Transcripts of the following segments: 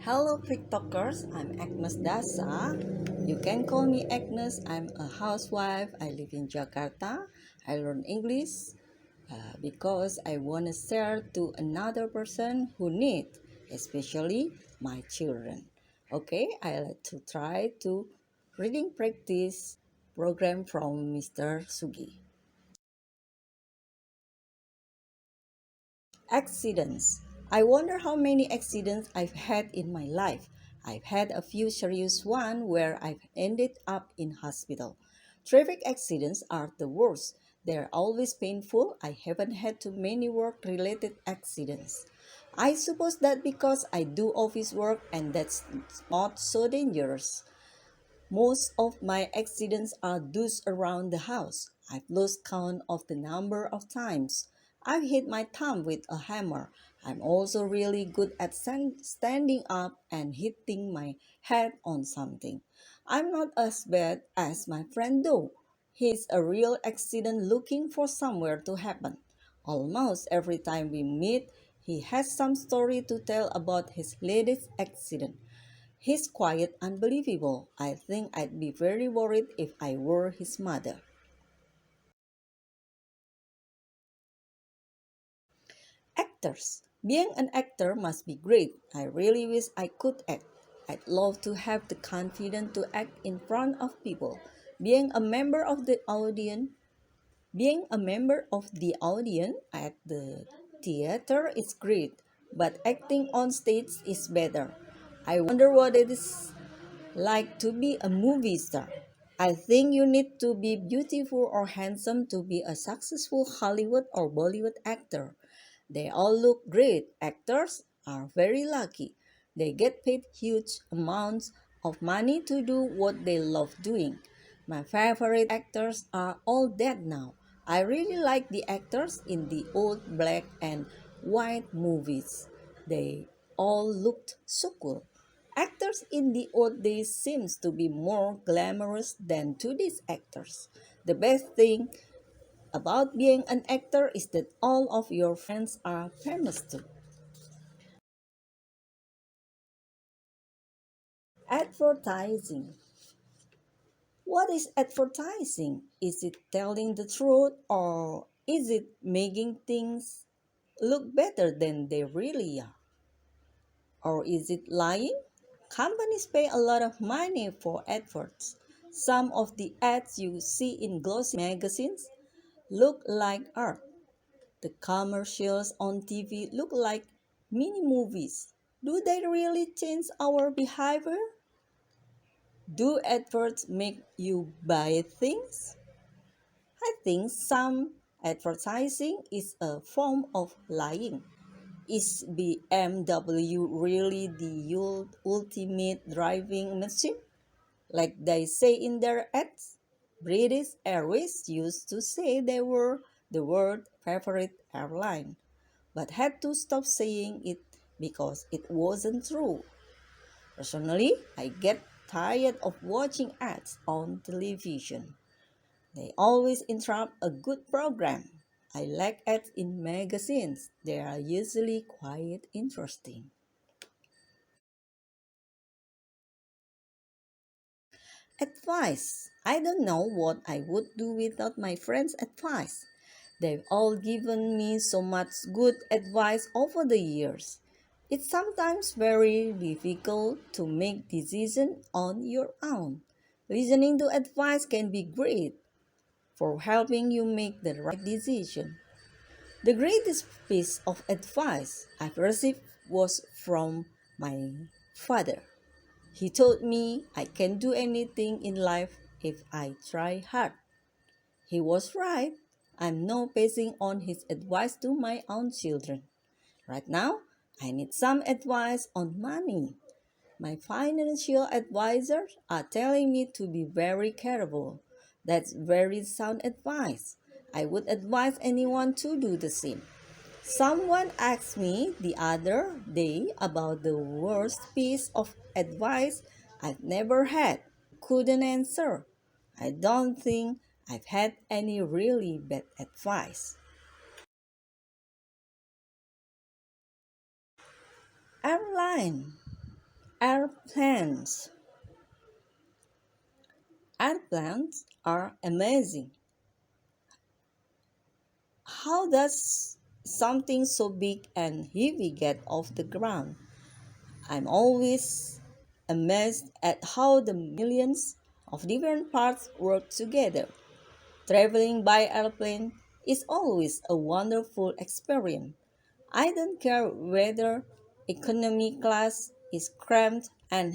Hello FRITOKers, I'm Agnes Dasa. You can call me Agnes. I'm a housewife. I live in Jakarta. I learn English because I want to share to another person who need, especially my children. Okay, I like to try to reading practice program from Mr. Sugi. Accidents. I wonder how many accidents I've had in my life. I've had a few serious ones where I've ended up in hospital. Traffic accidents are the worst. They're always painful. I haven't had too many work-related accidents. I suppose that because I do office work and that's not so dangerous. Most of my accidents are those around the house. I've lost count of the number of times I've hit my thumb with a hammer. I'm also really good at standing up and hitting my head on something. I'm not as bad as my friend though. He's a real accident looking for somewhere to happen. Almost every time we meet, he has some story to tell about his latest accident. He's quite unbelievable. I think I'd be very worried if I were his mother. Actors. Being an actor must be great. I really wish I could act. I'd love to have the confidence to act in front of people. Being a member of the audience, being a member of the audience at the theater is great, but acting on stage is better. I wonder what it is like to be a movie star. I think you need to be beautiful or handsome to be a successful Hollywood or Bollywood actor. They all look great. Actors are very lucky. They get paid huge amounts of money to do what they love doing. My favorite actors are all dead now. I really like the actors in the old black and white movies. They all looked so cool. Actors in the old days seems to be more glamorous than today's actors. The best thing about being an actor is that all of your friends are famous too. Advertising. What is advertising? Is it telling the truth or is it making things look better than they really are? Or is it lying? Companies pay a lot of money for adverts. Some of the ads you see in glossy magazines look like art. The commercials on TV look like mini movies. Do they really change our behavior? Do adverts make you buy things? I think some advertising is a form of lying. Is BMW really the ultimate driving machine? Like they say in their ads? British Airways used to say they were the world's favorite airline, but had to stop saying it because it wasn't true. Personally, I get tired of watching ads on television. They always interrupt a good program. I like ads in magazines. They are usually quite interesting. Advice. I don't know what I would do without my friends' advice. They've all given me so much good advice over the years. It's sometimes very difficult to make decisions on your own. Listening to advice can be great for helping you make the right decision. The greatest piece of advice I've received was from my father. He told me I can do anything in life if I try hard. He was right. I'm now passing on his advice to my own children. Right now, I need some advice on money. My financial advisors are telling me to be very careful. That's very sound advice. I would advise anyone to do the same. Someone asked me the other day about the worst piece of advice I've never had. Couldn't answer. I don't think I've had any really bad advice. Airline. Airplanes. Airplanes are amazing. How does something so big and heavy get off the ground? I'm always amazed at how the millions of different parts work together. Traveling by airplane is always a wonderful experience. I don't care whether economy class is cramped and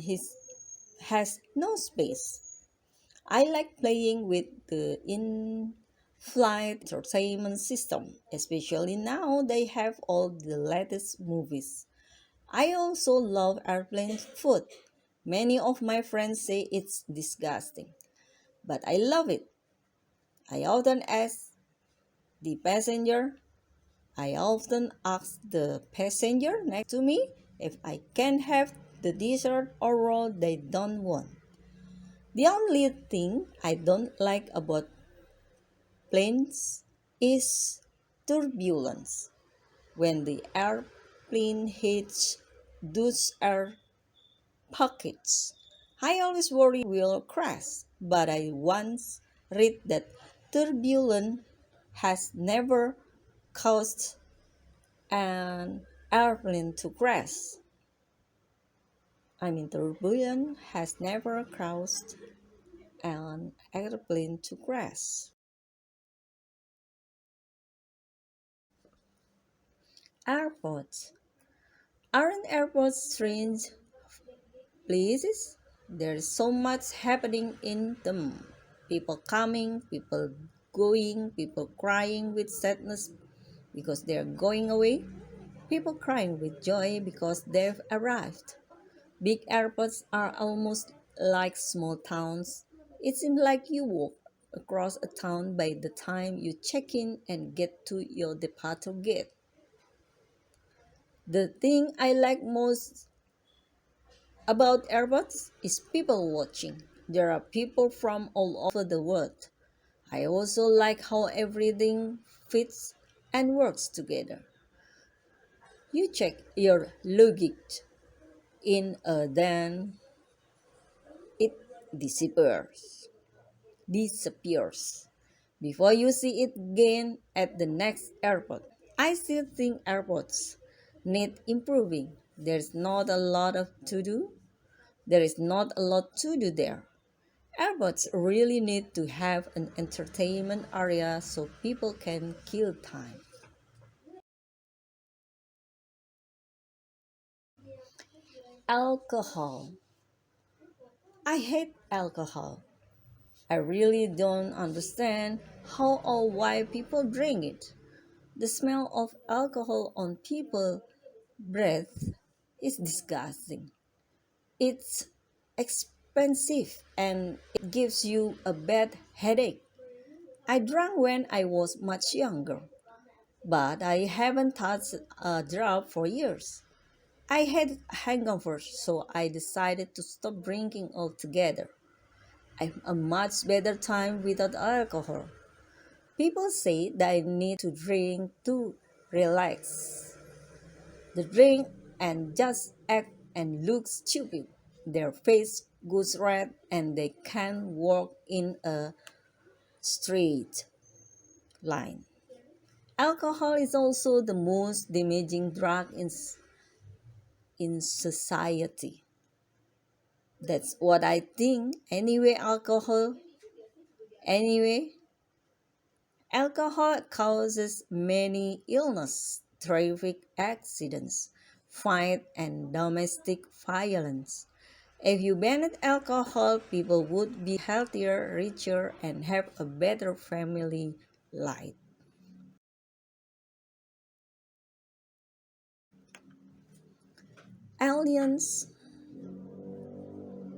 has no space. I like playing with the in-flight entertainment system, especially now they have all the latest movies. I also love airplane food. Many of my friends say it's disgusting, but I love it. I often ask the passenger, I often ask the passenger next to me if I can have the dessert or roll they don't want. The only thing I don't like about planes is turbulence. When the airplane hits those air pockets, I always worry will crash, but I once read that turbulence has never caused an airplane to crash. Turbulence has never caused an airplane to crash. Airports. Aren't airports strange places? There's so much happening in them. People coming, people going, people crying with sadness because they're going away, people crying with joy because they've arrived. Big airports are almost like small towns. It seems like you walk across a town by the time you check in and get to your departure gate. The thing I like most about airports is people watching. There are people from all over the world. I also like how everything fits and works together. You check your luggage in a then it disappears. Disappears before you see it again at the next airport. I still think airports need improving. There's not a lot of to do. There is not a lot to do there. Airports really need to have an entertainment area so people can kill time. Alcohol. I hate alcohol. I really don't understand how or why people drink it. The smell of alcohol on people's breath is disgusting. It's expensive and it gives you a bad headache. I drank when I was much younger, but I haven't touched a drop for years. I had hangovers, so I decided to stop drinking altogether. I have a much better time without alcohol. People say that I need to drink to relax. They drink and just act and look stupid. Their face goes red and they can't walk in a straight line. Alcohol is also the most damaging drug in society. That's what I think. Anyway, alcohol causes many illness, traffic accidents, fight and domestic violence. If you banned alcohol, people would be healthier, richer, and have a better family life. Aliens.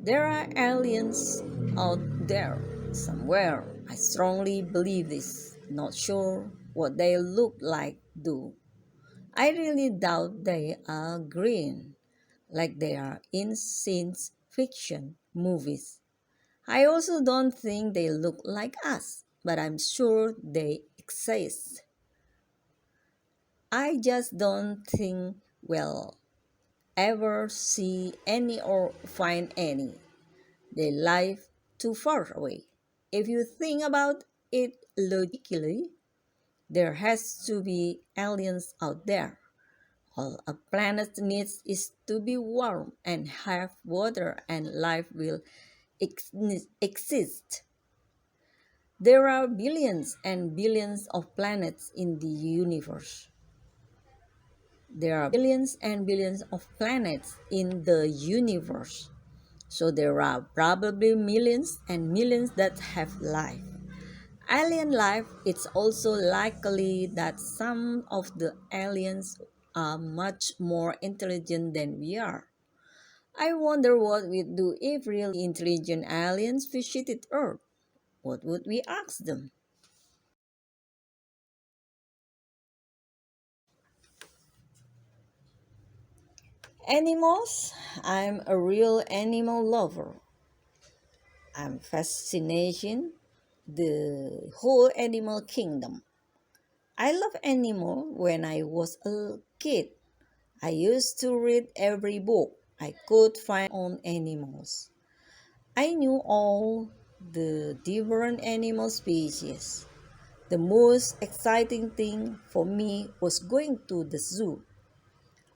There are aliens out there somewhere. I strongly believe this. Not sure what they look like, though. I really doubt they are green, like they are in science fiction movies. I also don't think they look like us, but I'm sure they exist. I just don't think, well, ever see any or find any. They live too far away. If you think about it logically, there has to be aliens out there. All a planet needs is to be warm and have water, and life will exist. There are billions and billions of planets in the universe. There are billions and billions of planets in the universe. So there are probably millions and millions that have life. Alien life, it's also likely that some of the aliens are much more intelligent than we are. I wonder what we'd do if really intelligent aliens visited Earth. What would we ask them? Animals? I'm a real animal lover. I'm fascinated the whole animal kingdom. I love animal when I was a kid. I used to read every book I could find on animals. I knew all the different animal species. The most exciting thing for me was going to the zoo.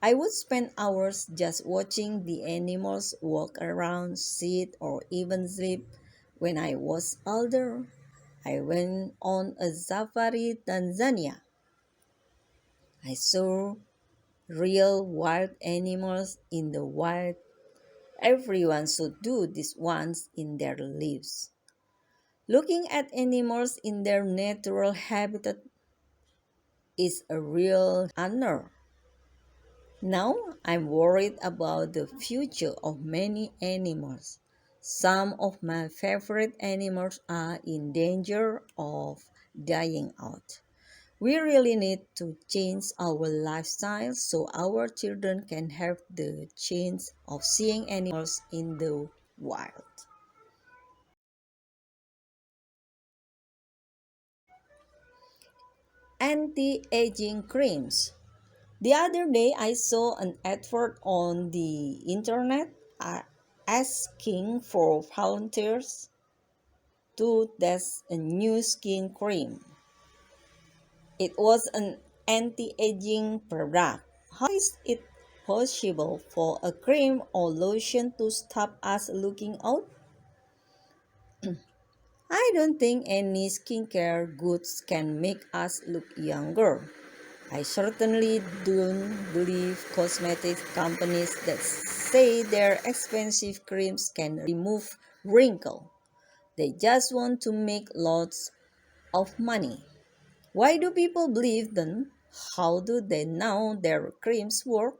I would spend hours just watching the animals walk around, sit, or even sleep. When I was older, I went on a safari Tanzania. I saw real wild animals in the wild. Everyone should do this once in their lives. Looking at animals in their natural habitat is a real honor. Now I'm worried about the future of many animals. Some of my favorite animals are in danger of dying out. We really need to change our lifestyle so our children can have the chance of seeing animals in the wild. Anti-aging creams. The other day I saw an advert on the internet asking for volunteers to test a new skin cream. It was an anti-aging product. How is it possible for a cream or lotion to stop us looking old? I don't think any skincare goods can make us look younger. I certainly don't believe cosmetic companies that say their expensive creams can remove wrinkles. They just want to make lots of money. Why do people believe them? How do they know their creams work?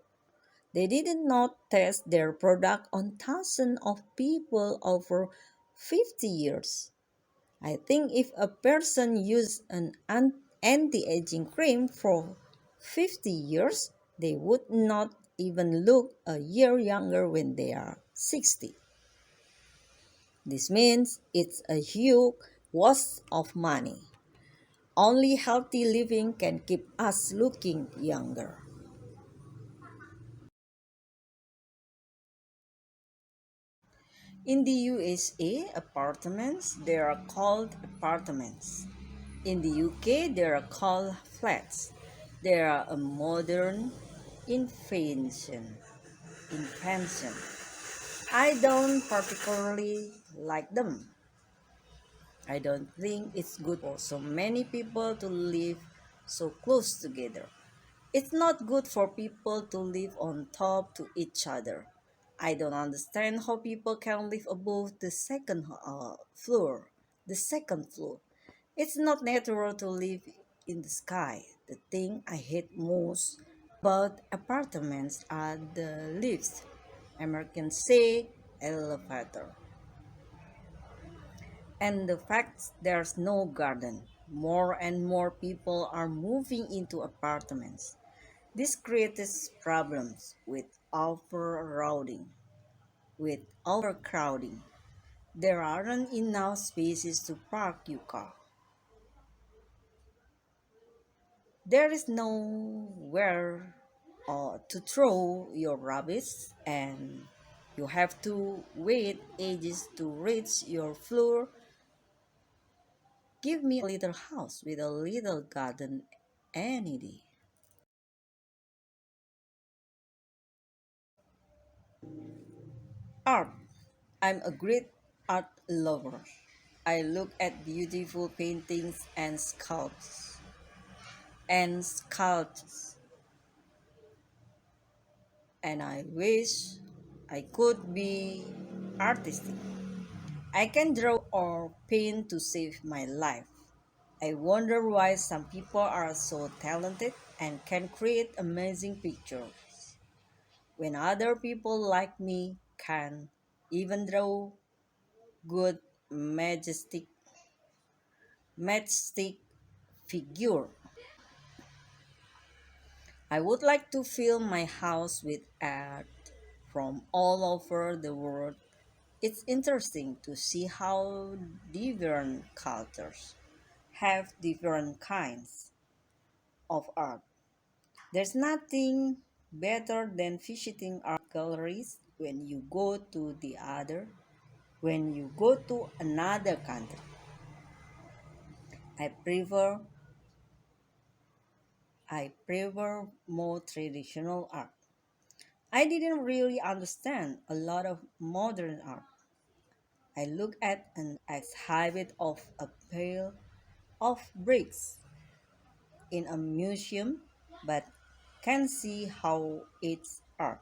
They did not test their product on thousands of people over 50 years. I think if a person used an anti-aging cream for 50 years, they would not even look a year younger when they are 60. This means it's a huge waste of money. Only healthy living can keep us looking younger. In the USA, apartments, they are called apartments. In the UK, they are called flats. They are a modern invention. Invention. I don't particularly like them. I don't think it's good for so many people to live so close together. It's not good for people to live on top to each other. I don't understand how people can live above the second floor. The second floor. It's not natural to live in the sky. The thing I hate most about apartments are the lifts. Americans say elevator. And the fact there's no garden. More and more people are moving into apartments. This creates problems with overcrowding. With overcrowding, there aren't enough spaces to park your car. There is nowhere. to throw your rubbish, and you have to wait ages to reach your floor. Give me a little house with a little garden any day. Art. I'm a great art lover. I look at beautiful paintings and sculptures, and I wish I could be artistic. I can draw or paint to save my life. I wonder why some people are so talented and can create amazing pictures when other people like me can even draw good majestic matchstick figure. I would like to fill my house with art from all over the world. It's interesting to see how different cultures have different kinds of art. There's nothing better than visiting art galleries when you go to another country. I prefer I prefer more traditional art. I didn't really understand a lot of modern art. I look at an exhibit of a pile of bricks in a museum, but can see how it's art.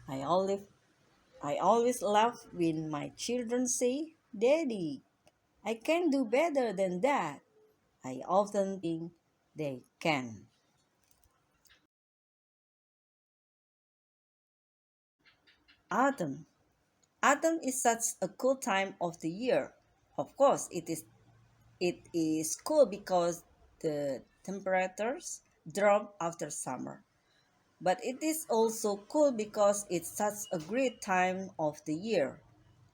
I always I always laugh when my children say, "Daddy, I can do better than that." I often think they can. Autumn. Autumn is such a cool time of the year. Of course, it is cool because the temperatures drop after summer. But it is also cool because it's such a great time of the year.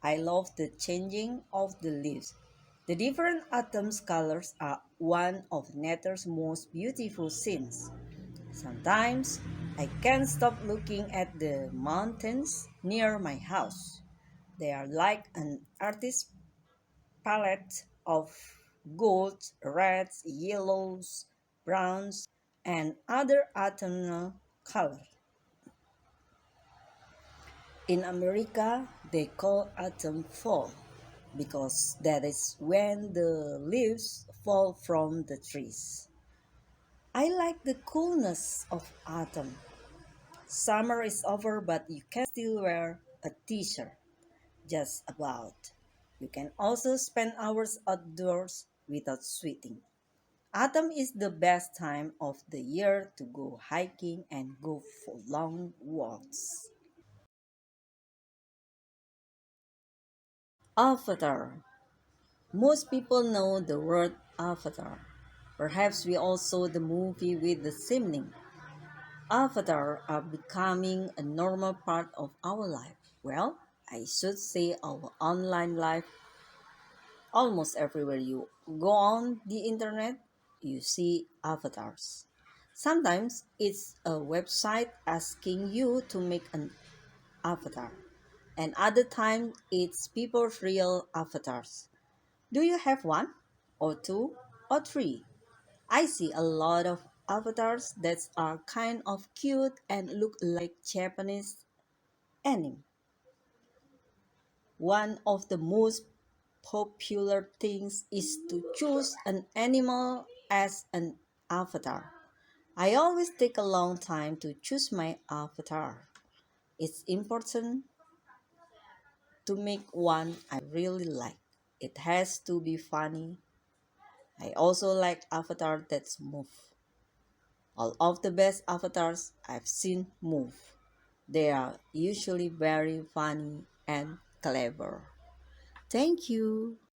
I love the changing of the leaves. The different autumn's colors are one of nature's most beautiful scenes. Sometimes I can't stop looking at the mountains near my house. They are like an artist's palette of golds, reds, yellows, browns, and other autumnal colors. In America, they call autumn fall because that is when the leaves fall from the trees. I like the coolness of autumn. Summer is over, but you can still wear a t shirt, just about. You can also spend hours outdoors without sweating. Autumn is the best time of the year to go hiking and go for long walks. Avatar. Most people know the word Avatar. Perhaps we all saw the movie with the same name. Avatar are becoming a normal part of our life. Well, I should say our online life. Almost everywhere you go on the internet, you see avatars. Sometimes it's a website asking you to make an avatar, and other times it's people's real avatars. Do you have one, or two, or three? I see a lot of avatars that are kind of cute and look like Japanese anime. One of the most popular things is to choose an animal as an avatar. I always take a long time to choose my avatar. It's important to make one I really like. It has to be funny. I also like avatars that move. All of the best avatars I've seen move. They are usually very funny and clever. Thank you.